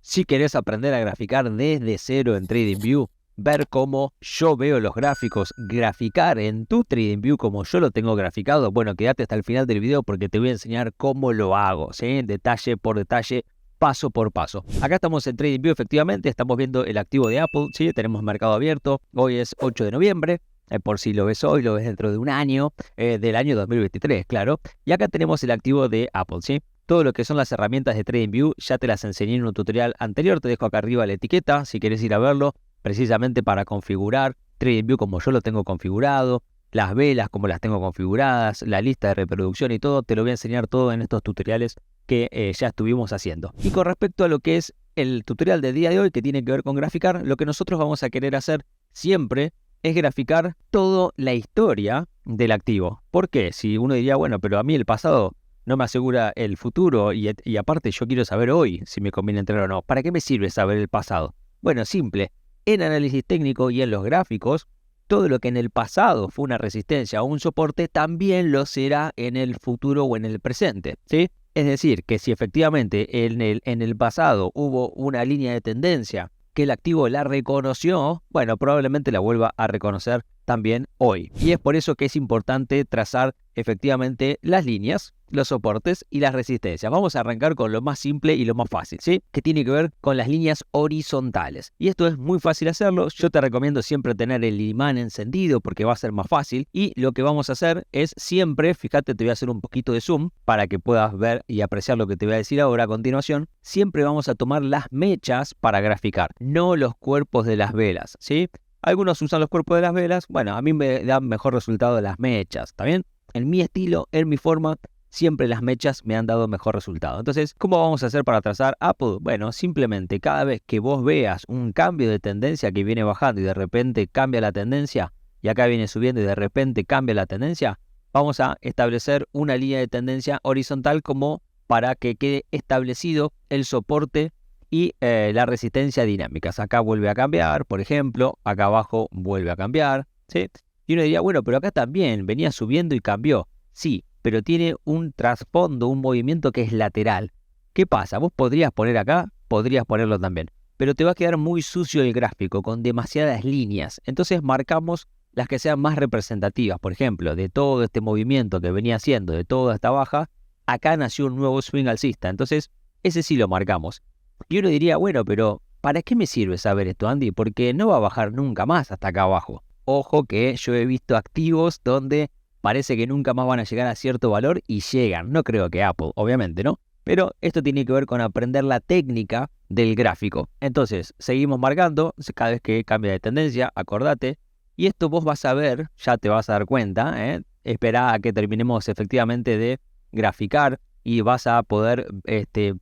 Si querés aprender a graficar desde cero en TradingView, ver cómo yo veo los gráficos, graficar en tu TradingView como yo lo tengo graficado, bueno, quédate hasta el final del video porque te voy a enseñar cómo lo hago, ¿sí? Detalle por detalle, paso por paso. Acá estamos en TradingView, efectivamente, estamos viendo el activo de Apple, ¿sí? Tenemos mercado abierto, hoy es 8 de noviembre. Por si lo ves hoy, lo ves dentro de un año, del año 2023, claro. Y acá tenemos el activo de Apple, ¿sí? Todo lo que son las herramientas de TradingView ya te las enseñé en un tutorial anterior, te dejo acá arriba la etiqueta si quieres ir a verlo, precisamente para configurar TradingView como yo lo tengo configurado, las velas como las tengo configuradas, la lista de reproducción y todo, te lo voy a enseñar todo en estos tutoriales que ya estuvimos haciendo. Y con respecto a lo que es el tutorial del día de hoy que tiene que ver con graficar, lo que nosotros vamos a querer hacer siempre es graficar toda la historia del activo. ¿Por qué? Si uno diría, bueno, pero a mí el pasado no me asegura el futuro y aparte yo quiero saber hoy si me conviene entrar o no. ¿Para qué me sirve saber el pasado? Bueno, simple. En análisis técnico y en los gráficos, todo lo que en el pasado fue una resistencia o un soporte también lo será en el futuro o en el presente, ¿sí? Es decir, que si efectivamente en el pasado hubo una línea de tendencia que el activo la reconoció, bueno, probablemente la vuelva a reconocer también hoy. Y es por eso que es importante trazar efectivamente las líneas, los soportes y las resistencias. Vamos a arrancar con lo más simple y lo más fácil, ¿sí? Que tiene que ver con las líneas horizontales. Y esto es muy fácil hacerlo. Yo te recomiendo siempre tener el imán encendido porque va a ser más fácil. Y lo que vamos a hacer es siempre, fíjate, te voy a hacer un poquito de zoom para que puedas ver y apreciar lo que te voy a decir ahora a continuación. Siempre vamos a tomar las mechas para graficar, no los cuerpos de las velas, ¿sí? Algunos usan los cuerpos de las velas. Bueno, a mí me dan mejor resultado las mechas, ¿está bien? En mi estilo, en mi forma, siempre las mechas me han dado mejor resultado. Entonces, ¿cómo vamos a hacer para trazar Apple? Bueno, simplemente cada vez que vos veas un cambio de tendencia que viene bajando y de repente cambia la tendencia, y acá viene subiendo y de repente cambia la tendencia, vamos a establecer una línea de tendencia horizontal como para que quede establecido el soporte y la resistencia dinámicas. Acá vuelve a cambiar, por ejemplo, acá abajo vuelve a cambiar, ¿sí? Y uno diría, bueno, pero acá también venía subiendo y cambió. Sí, pero tiene un trasfondo, un movimiento que es lateral. ¿Qué pasa? Vos podrías poner acá, podrías ponerlo también, pero te va a quedar muy sucio el gráfico, con demasiadas líneas. Entonces marcamos las que sean más representativas. Por ejemplo, de todo este movimiento que venía haciendo, de toda esta baja, acá nació un nuevo swing alcista. Entonces, ese sí lo marcamos. Y uno diría, bueno, pero ¿para qué me sirve saber esto, Andy? Porque no va a bajar nunca más hasta acá abajo. Ojo que yo he visto activos donde parece que nunca más van a llegar a cierto valor y llegan. No creo que Apple, obviamente, ¿no? Pero esto tiene que ver con aprender la técnica del gráfico. Entonces, seguimos marcando cada vez que cambia de tendencia, acordate. Y esto vos vas a ver, ya te vas a dar cuenta, Esperá a que terminemos efectivamente de graficar y vas a poder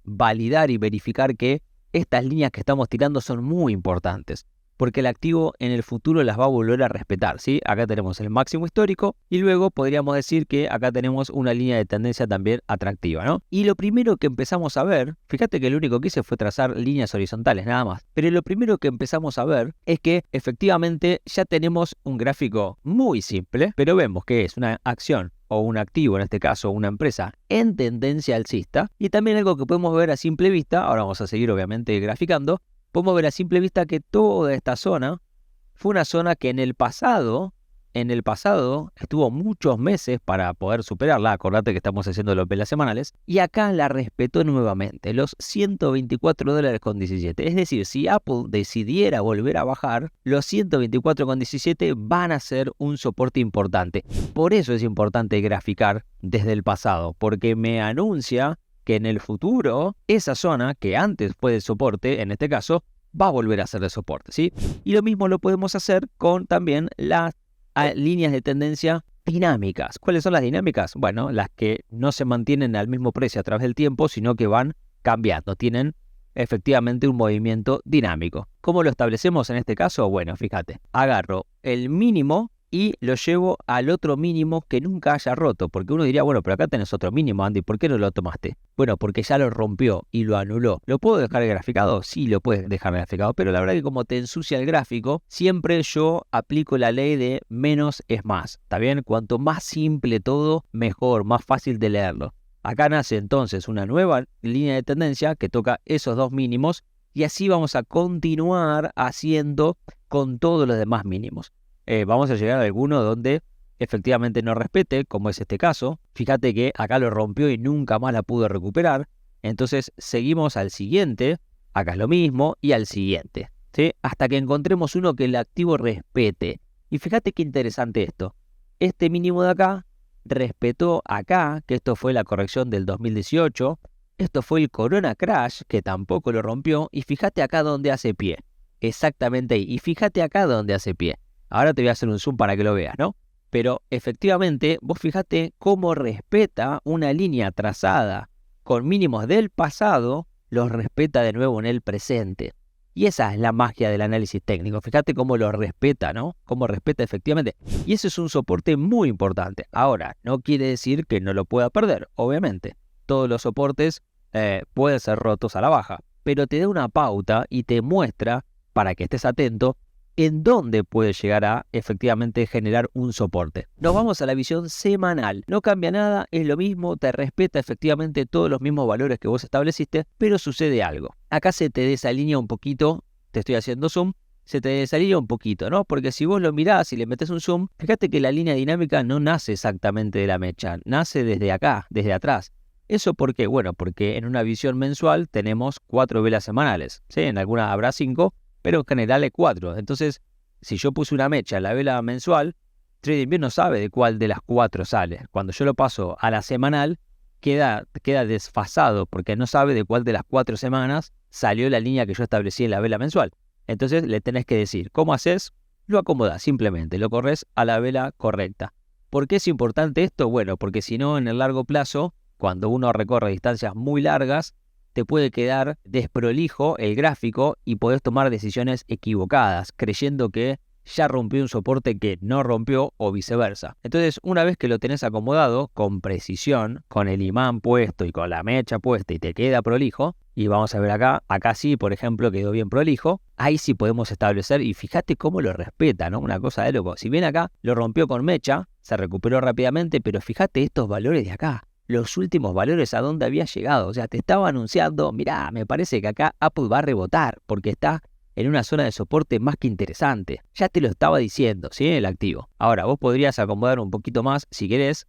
validar y verificar que estas líneas que estamos tirando son muy importantes, porque el activo en el futuro las va a volver a respetar, ¿sí? Acá tenemos el máximo histórico y luego podríamos decir que acá tenemos una línea de tendencia también atractiva, ¿no? Y lo primero que empezamos a ver, fíjate que lo único que hice fue trazar líneas horizontales nada más, pero lo primero que empezamos a ver es que efectivamente ya tenemos un gráfico muy simple, pero vemos que es una acción o un activo, en este caso una empresa, en tendencia alcista, y también algo que podemos ver a simple vista, ahora vamos a seguir obviamente graficando, podemos ver a simple vista que toda esta zona fue una zona que en el pasado estuvo muchos meses para poder superarla. Acordate que estamos haciendo los velas semanales. Y acá la respetó nuevamente, los $124.17. Es decir, si Apple decidiera volver a bajar, los 124.17 van a ser un soporte importante. Por eso es importante graficar desde el pasado, porque me anuncia que en el futuro esa zona que antes fue de soporte, en este caso, va a volver a ser de soporte, ¿sí? Y lo mismo lo podemos hacer con también las líneas de tendencia dinámicas. ¿Cuáles son las dinámicas? Bueno, las que no se mantienen al mismo precio a través del tiempo, sino que van cambiando, tienen efectivamente un movimiento dinámico. ¿Cómo lo establecemos en este caso? Bueno, fíjate, agarro el mínimo y lo llevo al otro mínimo que nunca haya roto, porque uno diría, bueno, pero acá tenés otro mínimo, Andy, ¿por qué no lo tomaste? Bueno, porque ya lo rompió y lo anuló. ¿Lo puedo dejar graficado? Sí, lo puedes dejar graficado, pero la verdad que como te ensucia el gráfico, siempre yo aplico la ley de menos es más, ¿está bien? Cuanto más simple todo, mejor, más fácil de leerlo. Acá nace entonces una nueva línea de tendencia que toca esos dos mínimos Y así vamos a continuar haciendo con todos los demás mínimos. Vamos a llegar a alguno donde efectivamente no respete, como es este caso. Fíjate que acá lo rompió y nunca más la pudo recuperar. Entonces seguimos al siguiente, acá es lo mismo, y al siguiente, ¿sí? Hasta que encontremos uno que el activo respete. Y fíjate qué interesante esto. Este mínimo de acá respetó acá, que esto fue la corrección del 2018. Esto fue el Corona Crash, que tampoco lo rompió. Y fíjate acá donde hace pie. Exactamente ahí. Y fíjate acá donde hace pie. Ahora te voy a hacer un zoom para que lo veas, ¿no? Pero efectivamente, vos fíjate cómo respeta una línea trazada con mínimos del pasado, los respeta de nuevo en el presente. Y esa es la magia del análisis técnico. Fíjate cómo lo respeta, ¿no? Cómo respeta efectivamente. Y eso es un soporte muy importante. Ahora, no quiere decir que no lo pueda perder, obviamente. Todos los soportes pueden ser rotos a la baja. Pero te da una pauta y te muestra, para que estés atento, en dónde puede llegar a efectivamente generar un soporte. Nos vamos a la visión semanal. No cambia nada, es lo mismo, te respeta efectivamente todos los mismos valores que vos estableciste, pero sucede algo. Acá se te desalinea un poquito, te estoy haciendo zoom, se te desalinea un poquito, ¿no? Porque si vos lo mirás y le metes un zoom, fíjate que la línea dinámica no nace exactamente de la mecha, nace desde acá, desde atrás. ¿Eso por qué? Bueno, porque en una visión mensual tenemos 4 velas semanales, ¿sí? En alguna habrá 5, pero en general es 4. Entonces, si yo puse una mecha en la vela mensual, TradingView no sabe de cuál de las 4 sale. Cuando yo lo paso a la semanal, queda desfasado, porque no sabe de cuál de las 4 semanas salió la línea que yo establecí en la vela mensual. Entonces, le tenés que decir, ¿cómo haces? Lo acomodás simplemente, lo corres a la vela correcta. ¿Por qué es importante esto? Bueno, porque si no, en el largo plazo, cuando uno recorre distancias muy largas, te puede quedar desprolijo el gráfico y podés tomar decisiones equivocadas, creyendo que ya rompió un soporte que no rompió o viceversa. Entonces, una vez que lo tenés acomodado con precisión, con el imán puesto y con la mecha puesta y te queda prolijo, y vamos a ver acá sí, por ejemplo, quedó bien prolijo, ahí sí podemos establecer, y fíjate cómo lo respeta, ¿no? Una cosa de loco. Si bien acá lo rompió con mecha, se recuperó rápidamente, pero fíjate estos valores de acá. Los últimos valores a dónde había llegado. O sea, te estaba anunciando, mirá, me parece que acá Apple va a rebotar porque está en una zona de soporte más que interesante. Ya te lo estaba diciendo, ¿sí? El activo. Ahora, vos podrías acomodar un poquito más, si querés,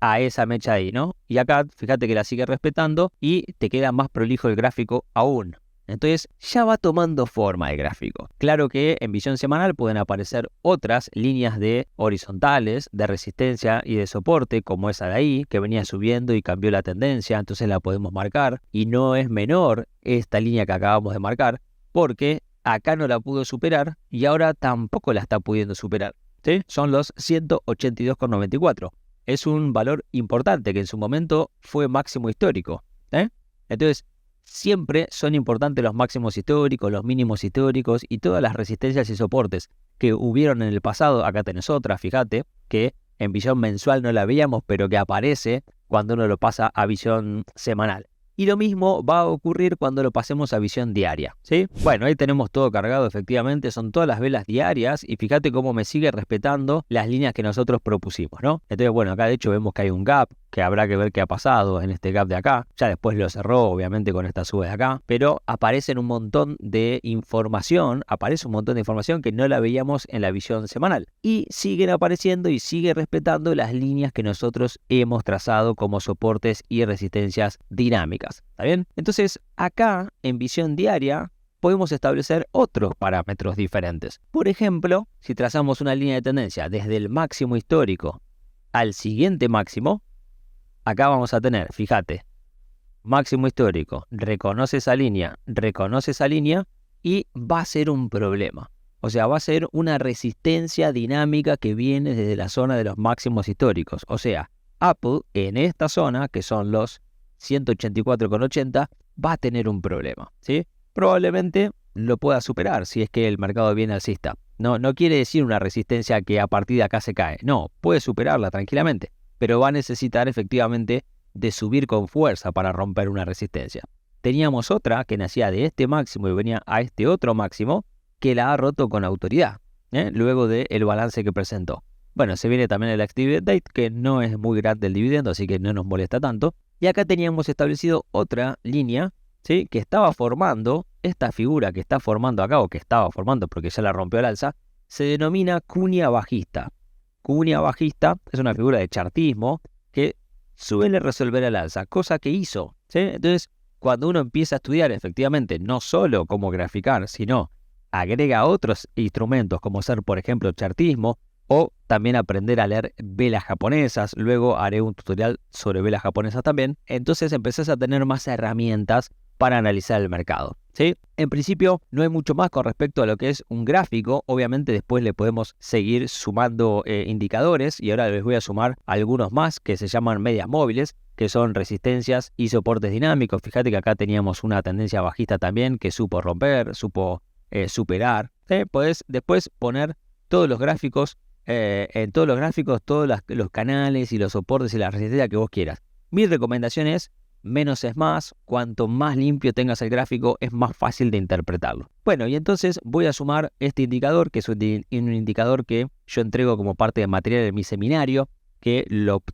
a esa mecha ahí, ¿no? Y acá, fíjate que la sigue respetando y te queda más prolijo el gráfico aún. Entonces ya va tomando forma el gráfico. Claro que en visión semanal pueden aparecer otras líneas de horizontales, de resistencia y de soporte, como esa de ahí, que venía subiendo y cambió la tendencia, entonces la podemos marcar. Y no es menor esta línea que acabamos de marcar, porque acá no la pudo superar y ahora tampoco la está pudiendo superar, ¿sí? Son los 182,94. Es un valor importante que en su momento fue máximo histórico, ¿eh? Entonces, siempre son importantes los máximos históricos, los mínimos históricos y todas las resistencias y soportes que hubieron en el pasado. Acá tenés otra, fíjate, que en visión mensual no la veíamos, pero que aparece cuando uno lo pasa a visión semanal. Y lo mismo va a ocurrir cuando lo pasemos a visión diaria, ¿sí? Bueno, ahí tenemos todo cargado, efectivamente, son todas las velas diarias y fíjate cómo me sigue respetando las líneas que nosotros propusimos, ¿no? Entonces, bueno, acá de hecho vemos que hay un gap, que habrá que ver qué ha pasado en este gap de acá. Ya después lo cerró, obviamente, con esta sube de acá, pero aparece un montón de información, que no la veíamos en la visión semanal. Y siguen apareciendo y sigue respetando las líneas que nosotros hemos trazado como soportes y resistencias dinámicas. ¿Está bien? Entonces, acá, en visión diaria, podemos establecer otros parámetros diferentes. Por ejemplo, si trazamos una línea de tendencia desde el máximo histórico al siguiente máximo, acá vamos a tener, fíjate, máximo histórico, reconoce esa línea y va a ser un problema. O sea, va a ser una resistencia dinámica que viene desde la zona de los máximos históricos. O sea, Apple en esta zona, que son los 184,80, va a tener un problema, ¿sí? Probablemente lo pueda superar si es que el mercado viene alcista. No quiere decir una resistencia que a partir de acá se cae. No, puede superarla tranquilamente, pero va a necesitar efectivamente de subir con fuerza para romper una resistencia. Teníamos otra que nacía de este máximo y venía a este otro máximo que la ha roto con autoridad, luego del balance que presentó. Bueno, se viene también el Active Date, que no es muy grande el dividendo, así que no nos molesta tanto. Y acá teníamos establecido otra línea, ¿sí?, que estaba formando esta figura que está formando acá, o que estaba formando porque ya la rompió al alza, se denomina cuña bajista. Cuña bajista es una figura de chartismo que suele resolver al alza, cosa que hizo, ¿sí? Entonces, cuando uno empieza a estudiar efectivamente no solo cómo graficar, sino agrega otros instrumentos como ser, por ejemplo, chartismo, o también aprender a leer velas japonesas. Luego haré un tutorial sobre velas japonesas también. Entonces empezás a tener más herramientas para analizar el mercado, ¿sí? En principio no hay mucho más con respecto a lo que es un gráfico. Obviamente después le podemos seguir sumando indicadores, y ahora les voy a sumar algunos más que se llaman medias móviles, que son resistencias y soportes dinámicos. Fíjate que acá teníamos una tendencia bajista también que supo romper, supo superar, ¿sí? Podés después poner todos los gráficos, en todos los gráficos, todos los canales y los soportes y la resistencia que vos quieras. Mi recomendación es menos es más. Cuanto más limpio tengas el gráfico, es más fácil de interpretarlo. Bueno, y entonces voy a sumar este indicador, que es un indicador que yo entrego como parte de material en mi seminario, que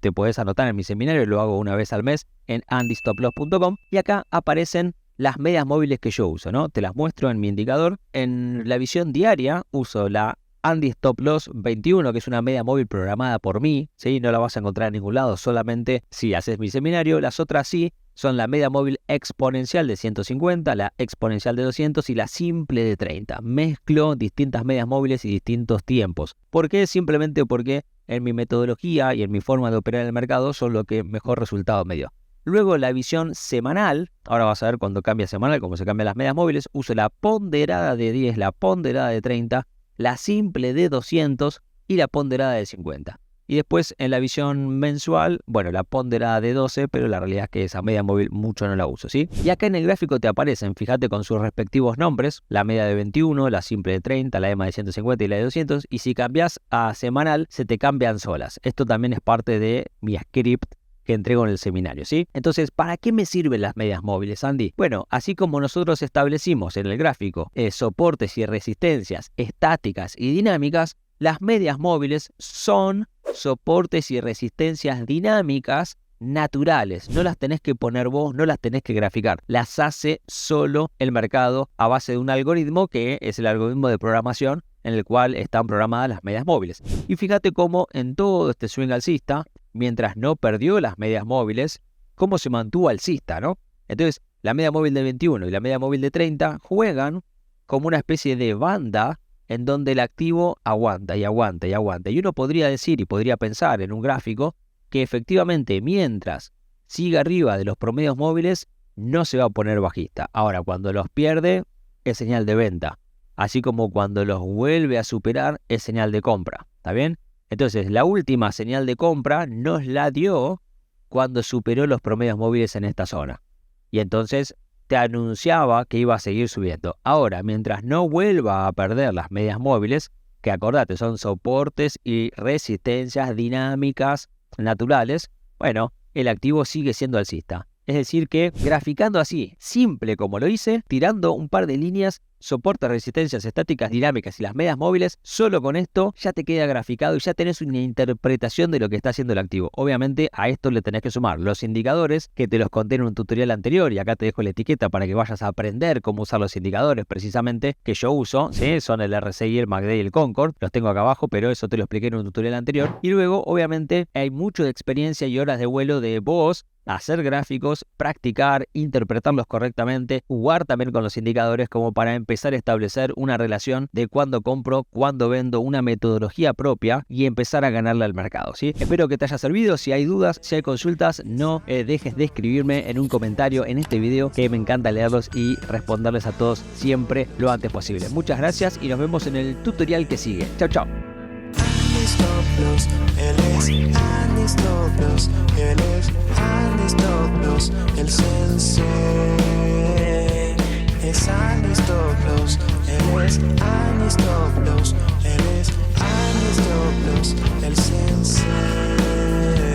te podés anotar en mi seminario, lo hago una vez al mes en andystoploss.com, y acá aparecen las medias móviles que yo uso, ¿no? Te las muestro en mi indicador. En la visión diaria uso la Andy Stop Loss 21, que es una media móvil programada por mí, ¿sí? No la vas a encontrar en ningún lado, solamente si haces mi seminario. Las otras sí son la media móvil exponencial de 150, la exponencial de 200 y la simple de 30. Mezclo distintas medias móviles y distintos tiempos. ¿Por qué? Simplemente porque en mi metodología y en mi forma de operar en el mercado son lo que mejor resultado me dio. Luego la visión semanal, ahora vas a ver cuando cambia semanal, cómo se cambian las medias móviles. Uso la ponderada de 10, la ponderada de 30, la simple de 200 y la ponderada de 50. Y después en la visión mensual, bueno, la ponderada de 12, pero la realidad es que esa media móvil mucho no la uso, ¿sí? Y acá en el gráfico te aparecen, fíjate, con sus respectivos nombres, la media de 21, la simple de 30, la EMA de 150 y la de 200, y si cambias a semanal, se te cambian solas. Esto también es parte de mi script que entrego en el seminario, ¿sí? Entonces, ¿para qué me sirven las medias móviles, Andy? Bueno, así como nosotros establecimos en el gráfico soportes y resistencias estáticas y dinámicas, las medias móviles son soportes y resistencias dinámicas naturales. No las tenés que poner vos, no las tenés que graficar. Las hace solo el mercado a base de un algoritmo que es el algoritmo de programación en el cual están programadas las medias móviles. Y fíjate cómo en todo este swing alcista, mientras no perdió las medias móviles, cómo se mantuvo alcista, ¿no? Entonces, la media móvil de 21 y la media móvil de 30 juegan como una especie de banda en donde el activo aguanta y aguanta y aguanta. Y uno podría decir y podría pensar en un gráfico que efectivamente mientras siga arriba de los promedios móviles no se va a poner bajista. Ahora, cuando los pierde es señal de venta. Así como cuando los vuelve a superar es señal de compra. ¿Está bien? Entonces, la última señal de compra nos la dio cuando superó los promedios móviles en esta zona. Y entonces te anunciaba que iba a seguir subiendo. Ahora, mientras no vuelva a perder las medias móviles, que acordate, son soportes y resistencias dinámicas naturales, bueno, el activo sigue siendo alcista. Es decir que, graficando así, simple como lo hice, tirando un par de líneas, soporte, resistencias estáticas, dinámicas y las medias móviles, solo con esto ya te queda graficado y ya tenés una interpretación de lo que está haciendo el activo. Obviamente a esto le tenés que sumar los indicadores que te los conté en un tutorial anterior, y acá te dejo la etiqueta para que vayas a aprender cómo usar los indicadores precisamente que yo uso, ¿sí? Son el RSI, el MACD y el Concord, los tengo acá abajo, pero eso te lo expliqué en un tutorial anterior. Y luego obviamente hay mucho de experiencia y horas de vuelo de vos, hacer gráficos, practicar, interpretarlos correctamente, jugar también con los indicadores como para empezar a establecer una relación de cuándo compro, cuándo vendo, una metodología propia y empezar a ganarle al mercado, ¿sí? Espero que te haya servido. Si hay dudas, si hay consultas, no dejes de escribirme en un comentario en este video, que me encanta leerlos y responderles a todos siempre lo antes posible. Muchas gracias y nos vemos en el tutorial que sigue. Chao, chao. Él es Andy Stop Loss, él es Andy Stop Loss, el sensei es Andy Stop Loss, él es Andy Stop Loss, él es Andy Stop Loss, el sensei.